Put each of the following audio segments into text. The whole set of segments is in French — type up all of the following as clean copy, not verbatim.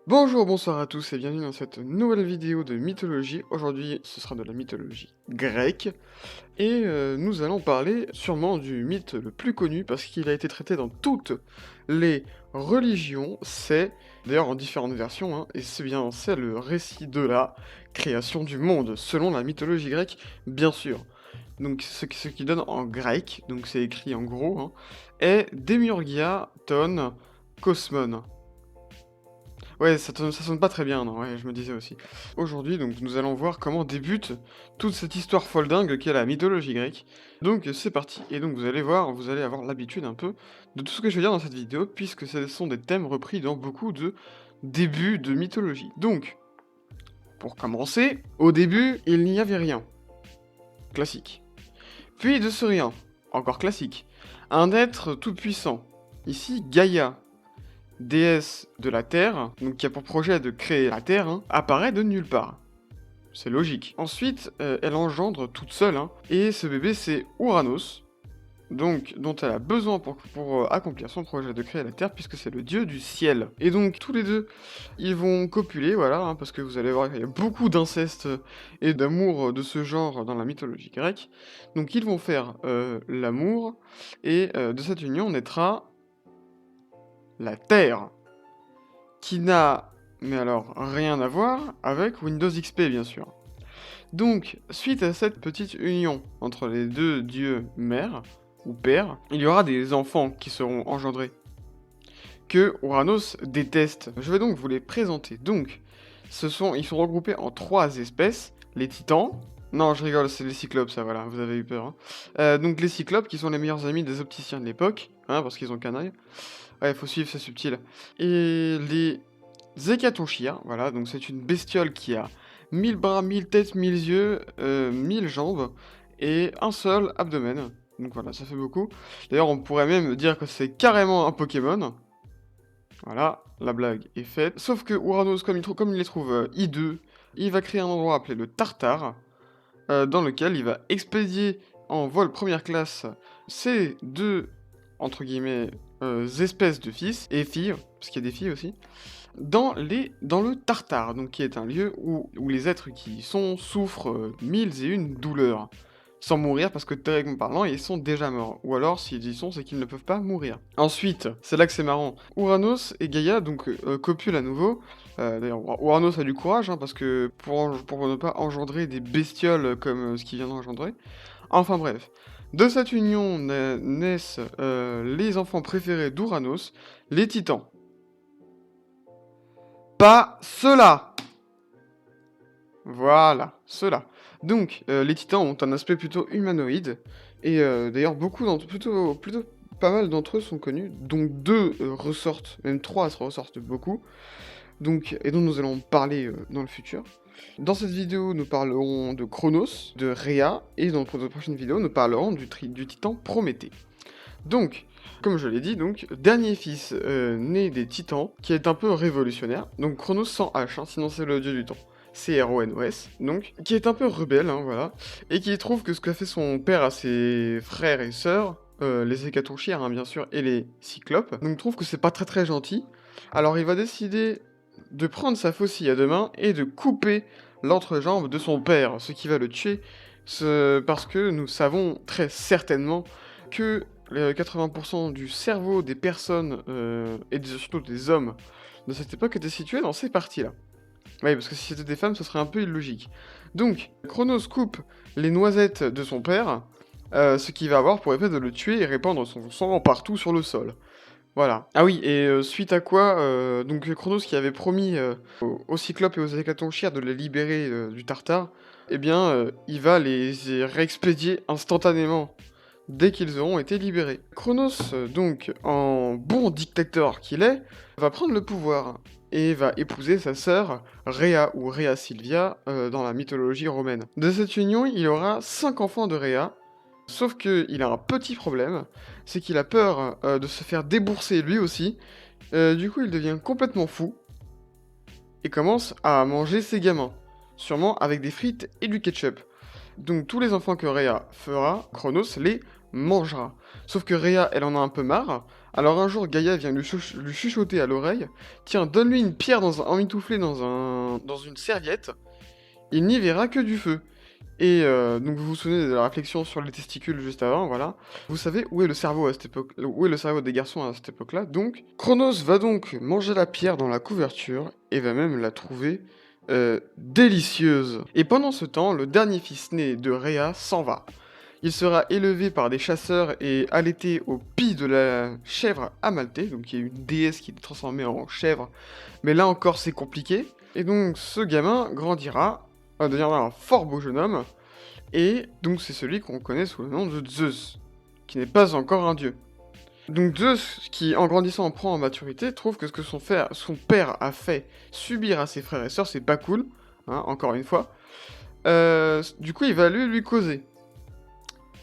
Bonjour, bonsoir à tous et bienvenue dans cette nouvelle vidéo de mythologie. Aujourd'hui, ce sera de la mythologie grecque et nous allons parler sûrement du mythe le plus connu parce qu'il a été traité dans toutes les religions. C'est d'ailleurs en différentes versions, hein, et c'est le récit de la création du monde selon la mythologie grecque, bien sûr. Donc ce qui donne en grec, donc c'est écrit en gros, hein, est Démiurgia ton Cosmon. Ouais, ça sonne pas très bien, non, ouais, je me disais aussi. Aujourd'hui, donc, nous allons voir comment débute toute cette histoire folle dingue qu'est la mythologie grecque. Donc, c'est parti. Et donc, vous allez voir, vous allez avoir l'habitude un peu de tout ce que je vais dire dans cette vidéo, puisque ce sont des thèmes repris dans beaucoup de débuts de mythologie. Donc, pour commencer, au début, il n'y avait rien. Classique. Puis de ce rien, encore classique, un être tout-puissant. Ici, Gaïa, déesse de la Terre, donc qui a pour projet de créer la Terre, hein, apparaît de nulle part. C'est logique. Ensuite, elle engendre toute seule, hein, et ce bébé c'est Ouranos, donc dont elle a besoin pour accomplir son projet de créer la Terre, puisque c'est le dieu du ciel. Et donc tous les deux, ils vont copuler, voilà, hein, parce que vous allez voir qu'il y a beaucoup d'inceste et d'amour de ce genre dans la mythologie grecque. Donc ils vont faire l'amour, et de cette union naîtra la Terre, qui n'a, mais alors, rien à voir avec Windows XP, bien sûr. Donc, suite à cette petite union entre les deux dieux mères, ou pères, il y aura des enfants qui seront engendrés, que Uranos déteste. Je vais donc vous les présenter. Donc, ils sont regroupés en trois espèces, les titans. Non, je rigole, c'est les cyclopes, ça, voilà, vous avez eu peur. Hein. Donc, les cyclopes, qui sont les meilleurs amis des opticiens de l'époque, hein, parce qu'ils ont qu'un œil. Ouais, faut suivre, c'est subtil. Et les Zécatonchia, voilà, donc c'est une bestiole qui a 1000 bras, 1000 têtes, 1000 yeux, 1000 jambes et un seul abdomen. Donc voilà, ça fait beaucoup. D'ailleurs, on pourrait même dire que c'est carrément un Pokémon. Voilà, la blague est faite. Sauf que Uranos, comme il les trouve hideux, il va créer un endroit appelé le Tartare, dans lequel il va expédier en vol première classe ces deux, entre guillemets, espèces de fils et filles, parce qu'il y a des filles aussi, dans le Tartare, donc qui est un lieu où les êtres qui y sont souffrent mille et une douleurs, sans mourir parce que théoriquement parlant, ils sont déjà morts. Ou alors, s'ils y sont, c'est qu'ils ne peuvent pas mourir. Ensuite, c'est là que c'est marrant, Uranos et Gaïa donc copulent à nouveau. D'ailleurs, Uranos a du courage, hein, parce que pour ne pas engendrer des bestioles comme ce qu'il vient d'engendrer. Enfin bref, de cette union naissent les enfants préférés d'Uranos, les titans. Pas ceux-là. Voilà, ceux-là. Donc, les titans ont un aspect plutôt humanoïde, et d'ailleurs, plutôt pas mal d'entre eux sont connus, dont deux ressortent, même trois se ressortent beaucoup, donc, et dont nous allons parler dans le futur. Dans cette vidéo, nous parlerons de Chronos, de Rhea, et dans notre prochaine vidéo, nous parlerons du titan Prométhée. Donc, comme je l'ai dit, donc, dernier fils né des titans, qui est un peu révolutionnaire, donc Chronos sans H, hein, sinon c'est le dieu du temps. Chronos, donc, qui est un peu rebelle, hein, voilà, et qui trouve que ce qu'a fait son père à ses frères et sœurs, les hécatonchires, hein, bien sûr, et les cyclopes, donc trouve que c'est pas très gentil, alors il va décider de prendre sa faucille à deux mains et de couper l'entrejambe de son père, ce qui va le tuer, parce que nous savons très certainement que 80% du cerveau des personnes, surtout des hommes de cette époque était situé dans ces parties-là. Oui, parce que si c'était des femmes, ce serait un peu illogique. Donc, Chronos coupe les noisettes de son père, ce qui va avoir pour effet de le tuer et répandre son sang partout sur le sol. Voilà. Ah oui, et suite à quoi, donc Chronos qui avait promis aux Cyclopes et aux Hécatonchires de les libérer du Tartare, eh bien, il va les réexpédier instantanément dès qu'ils auront été libérés. Chronos, donc, en bon dictateur qu'il est, va prendre le pouvoir et va épouser sa sœur Rhea, ou Rhea Silvia, dans la mythologie romaine. De cette union, il aura 5 enfants de Rhea, sauf qu'il a un petit problème, c'est qu'il a peur de se faire débourser lui aussi, du coup il devient complètement fou, et commence à manger ses gamins, sûrement avec des frites et du ketchup. Donc tous les enfants que Rhea fera, Chronos les mangera. Sauf que Rhea, elle en a un peu marre. Alors un jour, Gaïa vient lui chuchoter à l'oreille. Tiens, donne-lui une pierre emmitouflée dans une serviette. Il n'y verra que du feu. Et donc vous vous souvenez de la réflexion sur les testicules juste avant, voilà. Vous savez où est le cerveau à cette époque, où est le cerveau des garçons à cette époque-là. Donc Chronos va donc manger la pierre dans la couverture et va même la trouver délicieuse. Et pendant ce temps, le dernier fils né de Rhea s'en va. Il sera élevé par des chasseurs et allaité au pis de la chèvre Amalthée, donc qui est une déesse qui est transformée en chèvre. Mais là encore, c'est compliqué. Et donc ce gamin grandira, deviendra un fort beau jeune homme, et donc c'est celui qu'on connaît sous le nom de Zeus, qui n'est pas encore un dieu. Donc Zeus, qui en grandissant prend en maturité, trouve que ce que son père a fait subir à ses frères et sœurs, c'est pas cool, hein, encore une fois. Du coup, il va lui causer.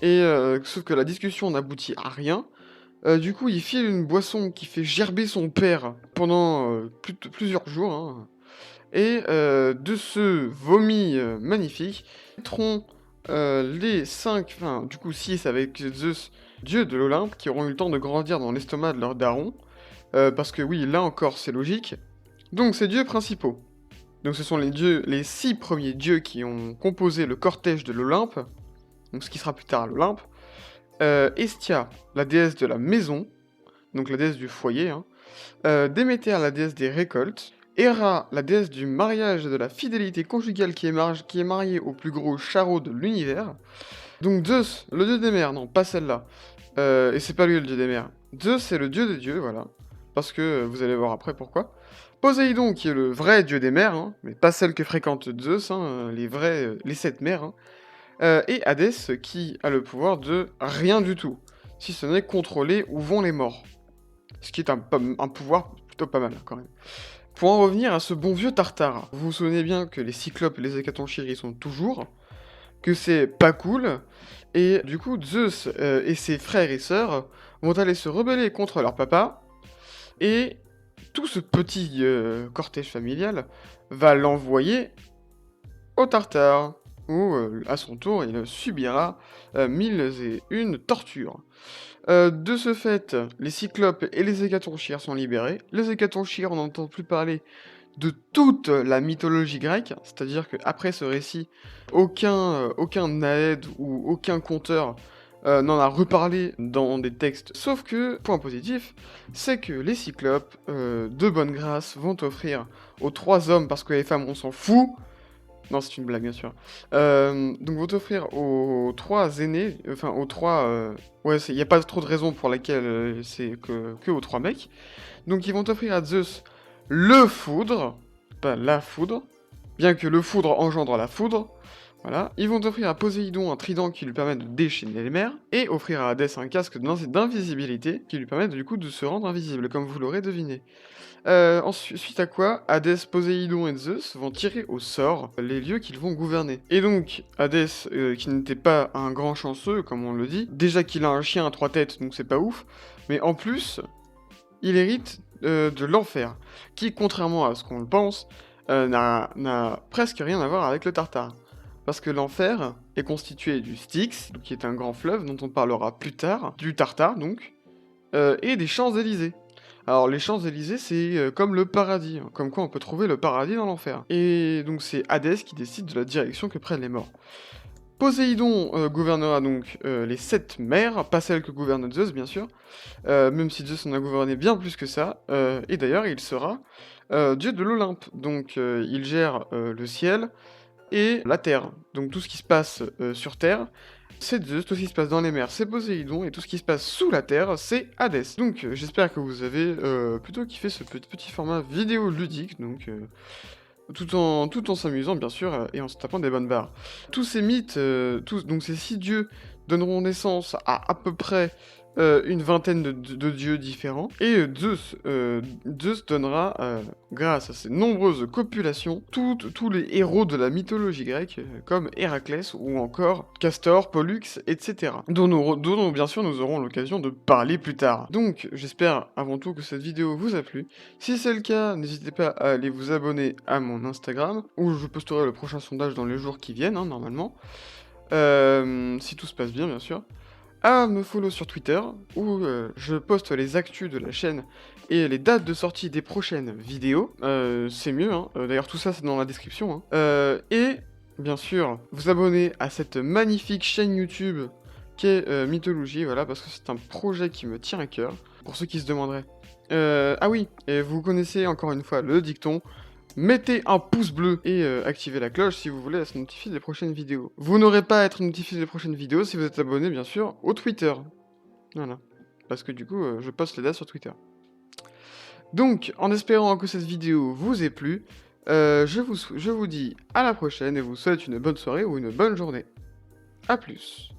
Et sauf que la discussion n'aboutit à rien. Du coup, il file une boisson qui fait gerber son père pendant plusieurs jours, hein. Et de ce vomi magnifique, naîtront les 5, enfin du coup 6 avec Zeus, dieu de l'Olympe, qui auront eu le temps de grandir dans l'estomac de leur daron. Parce que oui, là encore, c'est logique. Donc ces dieux principaux. Donc ce sont les 6 premiers dieux qui ont composé le cortège de l'Olympe, donc ce qui sera plus tard l'Olympe. Hestia, la déesse de la maison, donc la déesse du foyer, hein. Déméter, la déesse des récoltes. Héra, la déesse du mariage et de la fidélité conjugale qui est mariée au plus gros charreau de l'univers. Donc Zeus, le dieu des mers, non, pas celle-là. Et c'est pas lui le dieu des mers. Zeus, c'est le dieu des dieux, voilà. Parce que vous allez voir après pourquoi. Poséidon, qui est le vrai dieu des mers, hein, mais pas celle que fréquente Zeus, hein, les 7 mers. Hein. Et Hadès, qui a le pouvoir de rien du tout, si ce n'est contrôler où vont les morts. Ce qui est un pouvoir plutôt pas mal, quand même. Pour en revenir à ce bon vieux Tartare, vous vous souvenez bien que les Cyclopes et les Hécatonchyres y sont toujours, que c'est pas cool, et du coup Zeus et ses frères et sœurs vont aller se rebeller contre leur papa, et tout ce petit cortège familial va l'envoyer au Tartare, où à son tour il subira 1001 tortures. De ce fait, les Cyclopes et les Hécatonchyres sont libérés. Les Hécatonchyres, on n'entend plus parler de toute la mythologie grecque, c'est-à-dire qu'après ce récit, aucun Naède ou aucun conteur n'en a reparlé dans des textes. Sauf que, point positif, c'est que les Cyclopes, de bonne grâce, vont offrir aux 3 hommes, parce que les femmes on s'en fout, non, c'est une blague, bien sûr. Donc, vont offrir aux 3 aînés, enfin, aux 3... ouais, il n'y a pas trop de raison pour laquelle c'est que aux 3 mecs. Donc, ils vont offrir à Zeus le foudre, pas la foudre, bien que le foudre engendre la foudre. Voilà. Ils vont offrir à Poséidon un trident qui lui permet de déchaîner les mers, et offrir à Hadès un casque d'invisibilité qui lui permet du coup de se rendre invisible, comme vous l'aurez deviné. Suite à quoi, Hadès, Poséidon et Zeus vont tirer au sort les lieux qu'ils vont gouverner. Et donc, Hadès, qui n'était pas un grand chanceux, comme on le dit, déjà qu'il a un chien à 3 têtes, donc c'est pas ouf, mais en plus, il hérite de l'enfer, qui, contrairement à ce qu'on le pense, n'a presque rien à voir avec le Tartare. Parce que l'enfer est constitué du Styx, qui est un grand fleuve dont on parlera plus tard, du Tartare donc, et des Champs-Élysées. Alors les Champs-Élysées, c'est comme le paradis, hein, comme quoi on peut trouver le paradis dans l'enfer. Et donc c'est Hadès qui décide de la direction que prennent les morts. Poséidon gouvernera donc les 7 mers, pas celles que gouverne Zeus bien sûr, même si Zeus en a gouverné bien plus que ça, et d'ailleurs il sera dieu de l'Olympe, donc il gère le ciel et la terre, donc tout ce qui se passe sur terre, c'est Zeus, tout ce qui se passe dans les mers, c'est Poséidon, et tout ce qui se passe sous la terre, c'est Hadès. Donc j'espère que vous avez plutôt kiffé ce petit format vidéo ludique, donc tout en s'amusant bien sûr, et en se tapant des bonnes barres. Tous ces mythes, donc ces 6 dieux, donneront naissance à peu près une vingtaine de dieux différents, et Zeus donnera, grâce à ses nombreuses copulations, tous les héros de la mythologie grecque, comme Héraclès ou encore Castor, Pollux, etc. Dont bien sûr nous aurons l'occasion de parler plus tard. Donc j'espère avant tout que cette vidéo vous a plu. Si c'est le cas, n'hésitez pas à aller vous abonner à mon Instagram, où je posterai le prochain sondage dans les jours qui viennent, hein, normalement. Si tout se passe bien sûr. à me follow sur Twitter, où je poste les actus de la chaîne et les dates de sortie des prochaines vidéos. C'est mieux, hein. D'ailleurs, tout ça, c'est dans la description, hein. Et, bien sûr, vous abonner à cette magnifique chaîne YouTube qu'est Mythologie, voilà, parce que c'est un projet qui me tient à cœur, pour ceux qui se demanderaient. Ah oui, et vous connaissez encore une fois le dicton, mettez un pouce bleu et activez la cloche si vous voulez être notifié des prochaines vidéos. Vous n'aurez pas à être notifié des prochaines vidéos si vous êtes abonné, bien sûr, au Twitter. Voilà. Parce que du coup, je poste les dates sur Twitter. Donc, en espérant que cette vidéo vous ait plu, je vous dis à la prochaine et vous souhaite une bonne soirée ou une bonne journée. A plus.